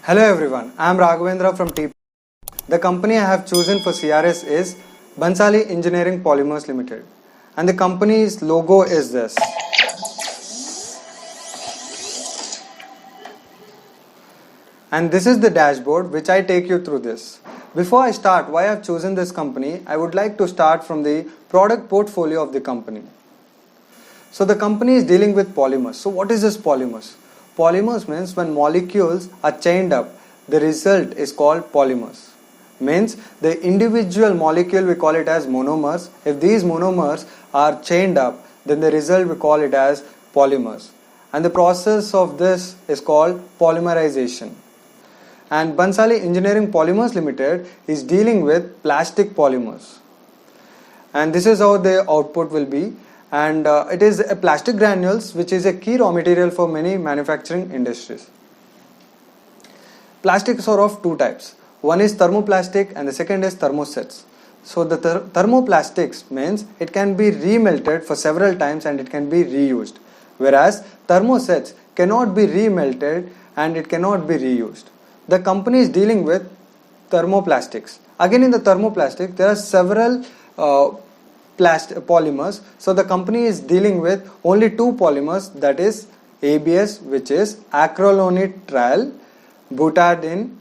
Hello everyone, I am Raghavendra from TP. The company I have chosen for CRS is Bansali Engineering Polymers Limited, and the company's logo is this. And this is the dashboard which I take you through this. Before I start why I have chosen this company, I would like to start from the product portfolio of the company. So the company is dealing with polymers. So what is this polymers? Polymers means when molecules are chained up, the result is called polymers. Means the individual molecule we call it as monomers. If these monomers are chained up, then the result we call it as polymers. And the process of this is called polymerization. And Bansali Engineering Polymers Limited is dealing with plastic polymers. And this is how the output will be. And it is a plastic granules which is a key raw material for many manufacturing industries. Plastics are of two types. One is thermoplastic and the second is thermosets. So the thermoplastics means it can be remelted for several times and it can be reused. Whereas thermosets cannot be remelted and it cannot be reused. The company is dealing with thermoplastics. Again, in the thermoplastic there are several polymers. So the company is dealing with only two polymers, that is ABS, which is acrylonitrile butadiene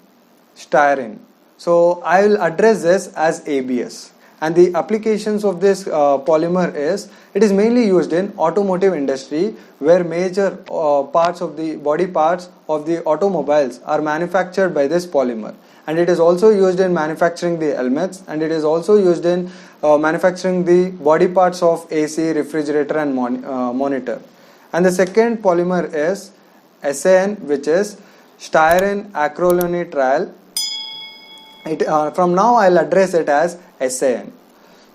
styrene. So I will address this as ABS. And the applications of this polymer is, it is mainly used in automotive industry where major parts of the body parts of the automobiles are manufactured by this polymer. And it is also used in manufacturing the helmets, and it is also used in manufacturing the body parts of AC, refrigerator and monitor. And the second polymer is SAN, which is styrene acrylonitrile. From now I will address it as SAN.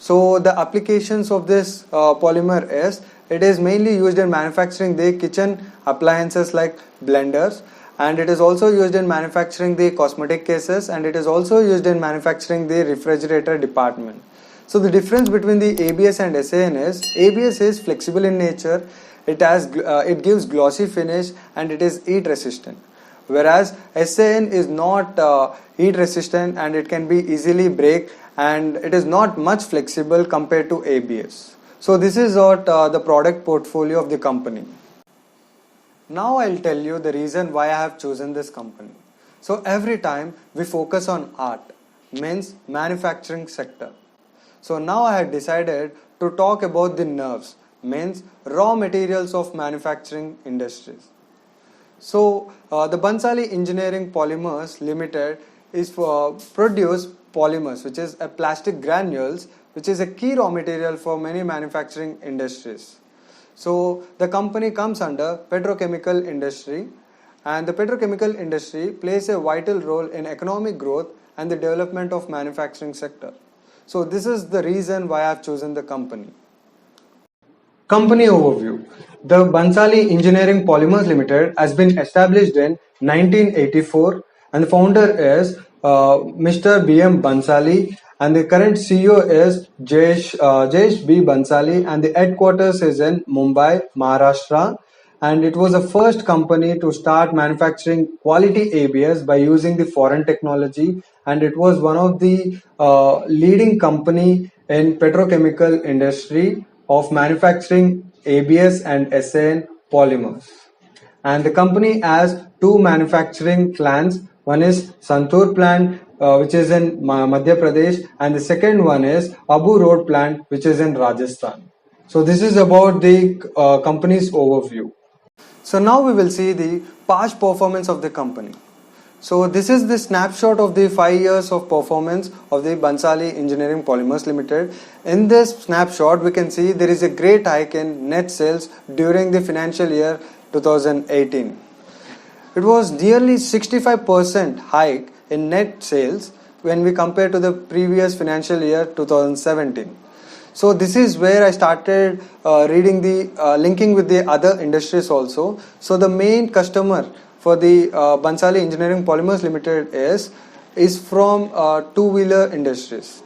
So the applications of this polymer is, it is mainly used in manufacturing the kitchen appliances like blenders, and it is also used in manufacturing the cosmetic cases, and it is also used in manufacturing the refrigerator department. So the difference between the ABS and SAN is, ABS is flexible in nature, it gives glossy finish and it is heat resistant. Whereas SAN is not heat resistant and it can be easily break and it is not much flexible compared to ABS. So this is what the product portfolio of the company. Now I'll tell you the reason why I have chosen this company. So every time we focus on art, means manufacturing sector. So now I had decided to talk about the nerves, means raw materials of manufacturing industries. So the Bansali Engineering Polymers Limited is for produce polymers, which is a plastic granules, which is a key raw material for many manufacturing industries. So the company comes under petrochemical industry, and the petrochemical industry plays a vital role in economic growth and the development of manufacturing sector. So this is the reason why I have chosen the company. Company overview. The Bansali Engineering Polymers Limited has been established in 1984 and the founder is Mr. B.M. Bansali, and the current CEO is Jayesh B. Bansali, and the headquarters is in Mumbai, Maharashtra. And it was the first company to start manufacturing quality ABS by using the foreign technology, and it was one of the leading company in petrochemical industry of manufacturing ABS and SAN polymers. And the company has two manufacturing plants. One is Santur plant, which is in Madhya Pradesh, and the second one is Abu Road plant, which is in Rajasthan. So this is about the company's overview. So now we will see the past performance of the company. So this is the snapshot of the 5 years of performance of the Bansali Engineering Polymers Limited. In this snapshot, we can see there is a great hike in net sales during the financial year 2018. It was nearly 65% hike in net sales when we compare to the previous financial year 2017. So this is where I started reading the linking with the other industries also. So the main customer for the Bansali Engineering Polymers Limited is from two-wheeler industries.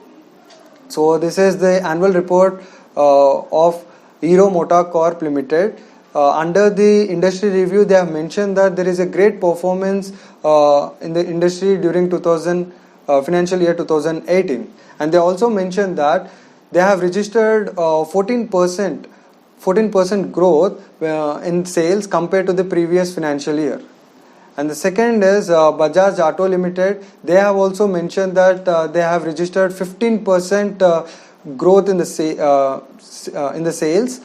So this is the annual report of Hero Motor Corp Limited. Under the industry review, they have mentioned that there is a great performance in the industry during financial year 2018. And they also mentioned that they have registered 14% growth in sales compared to the previous financial year. And the second is Bajaj Auto Limited. They have also mentioned that they have registered 15% growth in the sales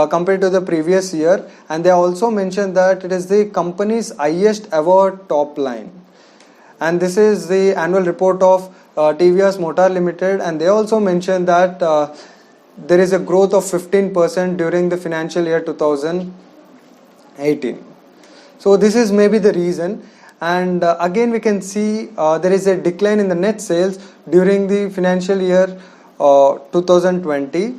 compared to the previous year. And they also mentioned that it is the company's highest ever top line. And this is the annual report of TVS Motor Limited, and they also mentioned that there is a growth of 15% during the financial year 2018. So this is maybe the reason. And again we can see there is a decline in the net sales during the financial year 2020.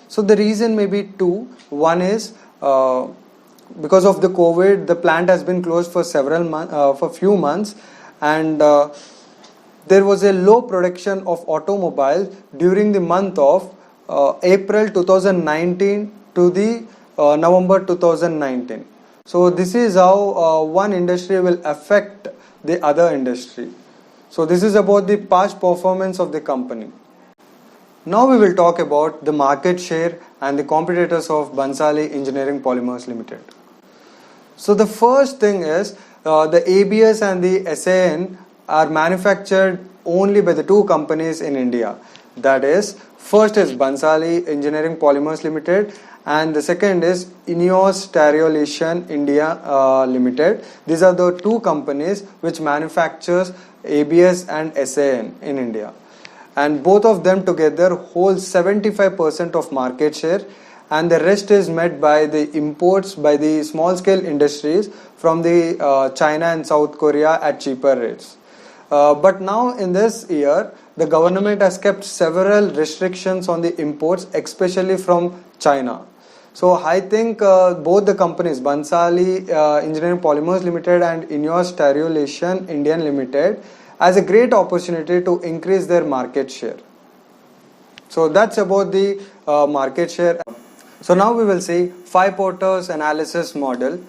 So the reason may be two. One is because of the COVID, the plant has been closed for few months, and there was a low production of automobiles during the month of April 2019 to the November 2019. So this is how one industry will affect the other industry. So this is about the past performance of the company. Now we will talk about the market share and the competitors of Bhansali Engineering Polymers Limited. So the first thing is the ABS and the SAN are manufactured only by the two companies in India. That is, first is Bhansali Engineering Polymers Limited, and the second is INEOS Stereolation India Limited. These are the two companies which manufactures ABS and SAN in India. And both of them together hold 75% of market share, and the rest is met by the imports by the small scale industries from the China and South Korea at cheaper rates. But now in this year, the government has kept several restrictions on the imports, especially from China. So I think both the companies, Bhansali Engineering Polymers Limited and INEOS Stereolation India Limited, has a great opportunity to increase their market share. So that's about the market share. So now we will see 5 Porter's analysis model.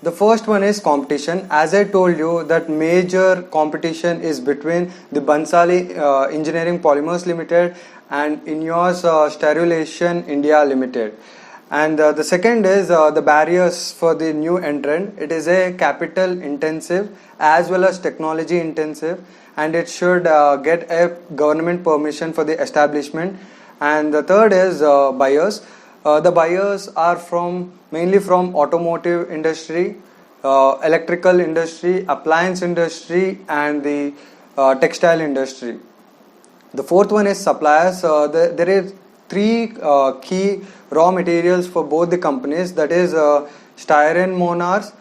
The first one is competition. As I told you, that major competition is between the Bhansali Engineering Polymers Limited and INEOS Stereolation India Limited. And the second is the barriers for the new entrant. It is a capital intensive as well as technology intensive, and it should get a government permission for the establishment. And the third is buyers. The buyers are mainly from automotive industry, electrical industry, appliance industry, and the textile industry. The fourth one is suppliers. There is 3 key raw materials for both the companies, that is styrene monars,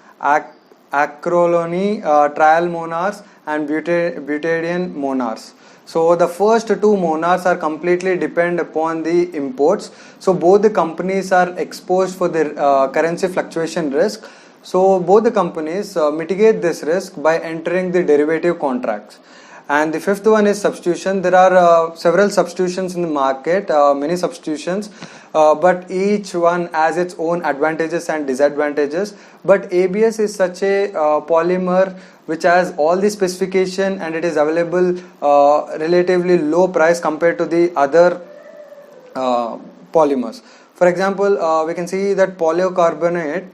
acrylonene trial monars, and butadiene monars. So the first 2 monars are completely depend upon the imports. So both the companies are exposed for the currency fluctuation risk. So both the companies mitigate this risk by entering the derivative contracts. And the fifth one is substitution. There are several substitutions in the market, many substitutions, but each one has its own advantages and disadvantages. But ABS is such a polymer which has all the specification, and it is available relatively low price compared to the other polymers. For example, we can see that polycarbonate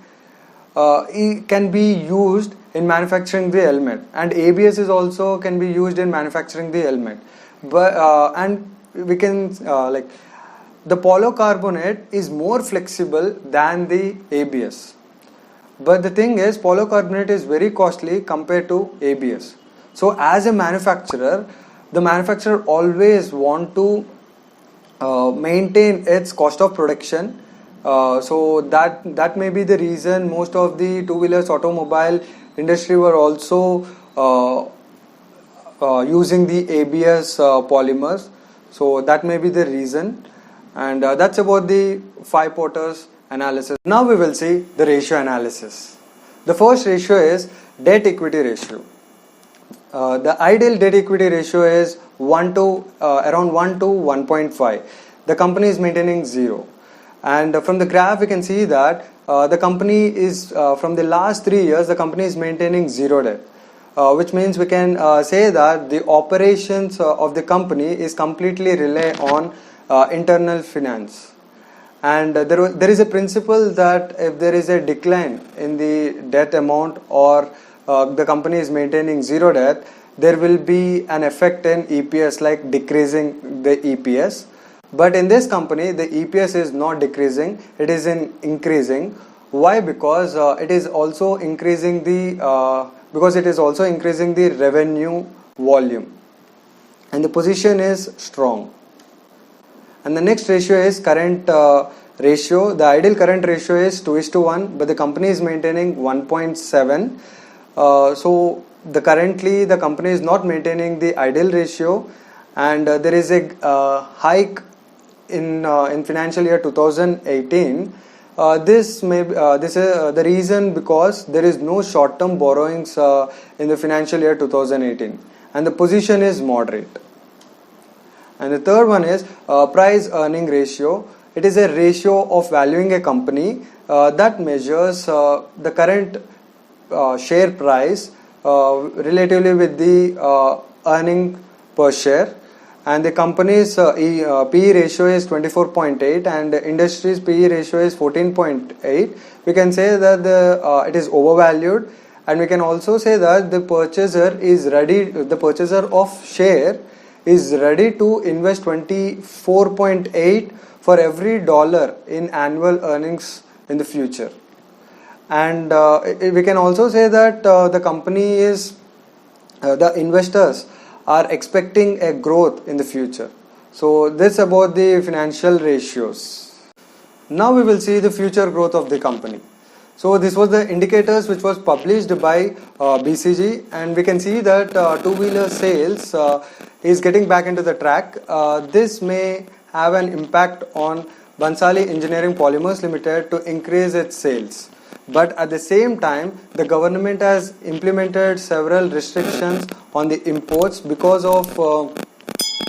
can be used in manufacturing the helmet, and ABS is also can be used in manufacturing the helmet. But and we can the polycarbonate is more flexible than the ABS. But the thing is, polycarbonate is very costly compared to ABS. So as a manufacturer, the manufacturer always want to maintain its cost of production. So that may be the reason most of the two-wheelers automobile industry were also using the ABS polymers. So that may be the reason, and that's about the 5 Porter's analysis. Now we will see the ratio analysis. The first ratio is debt equity ratio. The ideal debt equity ratio is around 1 to 1.5. The company is maintaining 0. And from the graph we can see that the company is from the last 3 years the company is maintaining 0 debt. which means we can say that the operations of the company is completely rely on internal finance. And there is a principle that if there is a decline in the debt amount, or the company is maintaining zero debt, there will be an effect in EPS, like decreasing the EPS. But in this company, the EPS is not decreasing, it is increasing. Why? Because it is also increasing the revenue volume, and the position is strong. And the next ratio is current ratio. The ideal current ratio is 2:1, but the company is maintaining 1.7. So currently the company is not maintaining the ideal ratio, and there is a hike in financial year 2018. This is the reason, because there is no short-term borrowings in the financial year 2018, and the position is moderate. And the third one is price earning ratio. It is a ratio of valuing a company that measures the current share price relatively with the earning per share. And the company's PE ratio is 24.8, and the industry's PE ratio is 14.8. We can say that it is overvalued, and we can also say that the purchaser of share is ready to invest 24.8 for every dollar in annual earnings in the future. And we can also say that the investors are expecting a growth in the future. So this about the financial ratios. Now we will see the future growth of the company. So this was the indicators which was published by BCG, and we can see that two-wheeler sales is getting back into the track. This may have an impact on Bhansali Engineering Polymers Limited to increase its sales. But at the same time, the government has implemented several restrictions on the imports because of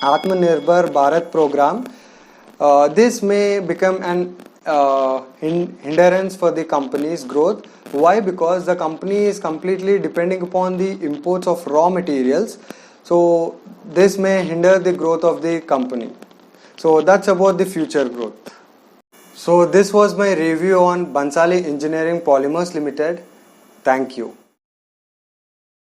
Atmanirbhar Bharat program. This may become an hindrance for the company's growth. Why? Because the company is completely depending upon the imports of raw materials. So this may hinder the growth of the company. So that's about the future growth. So this was my review on Bhansali Engineering Polymers Limited. Thank you.